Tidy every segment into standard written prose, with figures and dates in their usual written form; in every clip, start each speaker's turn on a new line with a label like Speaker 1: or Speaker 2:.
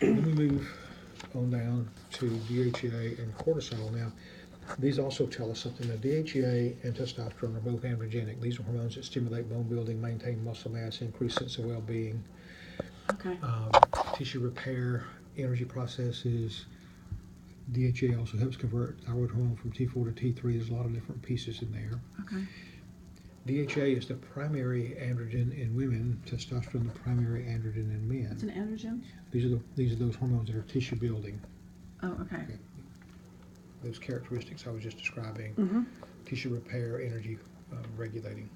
Speaker 1: Let me move on down to DHEA and cortisol. Now, these also tell us something. Now, DHEA and testosterone are both androgenic. These are hormones that stimulate bone building, maintain muscle mass, increase sense of well-being,
Speaker 2: Okay.
Speaker 1: tissue repair, energy processes. DHEA also helps convert thyroid hormone from T4 to T3. There's a lot of different pieces in there.
Speaker 2: Okay.
Speaker 1: DHEA is the primary androgen in women, testosterone the primary androgen in men.
Speaker 2: It's an androgen?
Speaker 1: These are those hormones that are tissue building.
Speaker 2: Oh, okay.
Speaker 1: Those characteristics I was just describing,
Speaker 2: Mm-hmm.
Speaker 1: tissue repair, energy regulating.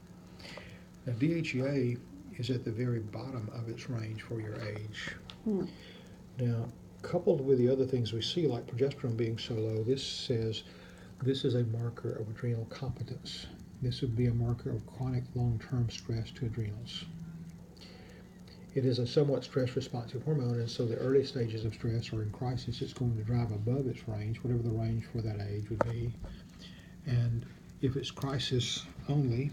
Speaker 1: Now, DHEA is at the very bottom of its range for your age.
Speaker 2: Mm.
Speaker 1: Now, coupled with the other things we see, like progesterone being so low, this says this is a marker of adrenal competence. This would be a marker of chronic long-term stress to adrenals. It is a somewhat stress-responsive hormone, and so the early stages of stress or in crisis, it's going to drive above its range, whatever the range for that age would be. And if it's crisis only,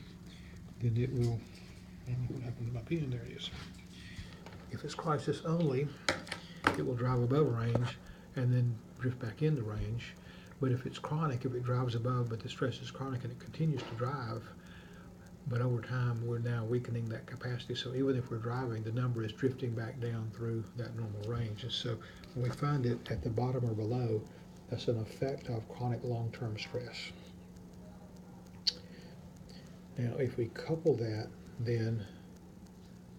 Speaker 1: then it will, I don't know what happened to my pen, there it is. If it's crisis only, it will drive above range and then drift back into range. But if it's chronic, if it drives above, but the stress is chronic and it continues to drive, but over time we're now weakening that capacity. So even if we're driving, the number is drifting back down through that normal range. And so when we find it at the bottom or below, that's an effect of chronic long-term stress. Now, if we couple that then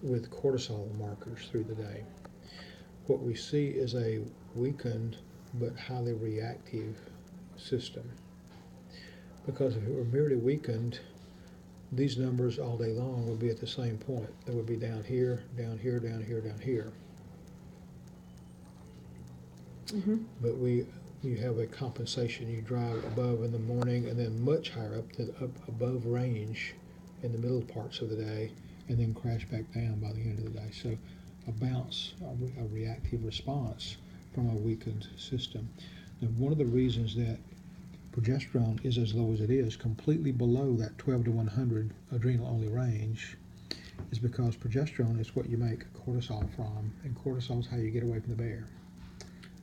Speaker 1: with cortisol markers through the day, what we see is a weakened but highly reactive system. Because if it were merely weakened, these numbers all day long would be at the same point. They would be down here, down here, down here, down here.
Speaker 2: Mm-hmm.
Speaker 1: But you have a compensation. You drive above in the morning and then much higher up above range in the middle parts of the day, and then crash back down by the end of the day. So a bounce, a reactive response from a weakened system. Now, one of the reasons that progesterone is as low as it is, completely below that 12 to 100 adrenal-only range, is because progesterone is what you make cortisol from, and cortisol is how you get away from the bear.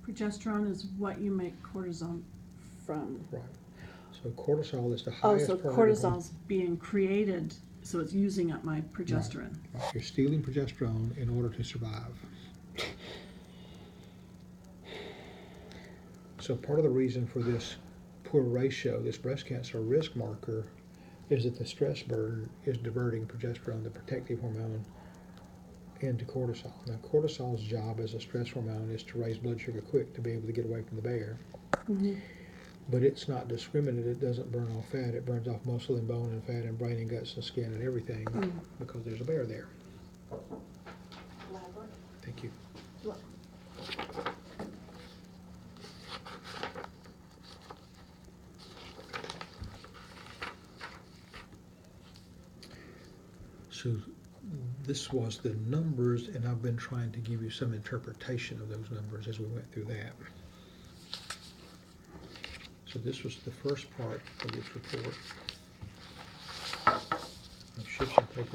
Speaker 2: Progesterone is what you make cortisol from.
Speaker 1: Right. So cortisol is the
Speaker 2: Oh,
Speaker 1: highest
Speaker 2: so
Speaker 1: part of
Speaker 2: cortisol's being created, so it's using up my progesterone.
Speaker 1: Right. You're stealing progesterone in order to survive. So part of the reason for this poor ratio, this breast cancer risk marker, is that the stress burden is diverting progesterone, the protective hormone, into cortisol. Now, cortisol's job as a stress hormone is to raise blood sugar quick to be able to get away from the bear.
Speaker 2: Mm-hmm.
Speaker 1: But it's not discriminate. It doesn't burn off fat. It burns off muscle and bone and fat and brain and guts and skin and everything because there's a bear there. Thank you. So this was the numbers, and I've been trying to give you some interpretation of those numbers as we went through that. So this was the first part of this report. I'll shift some papers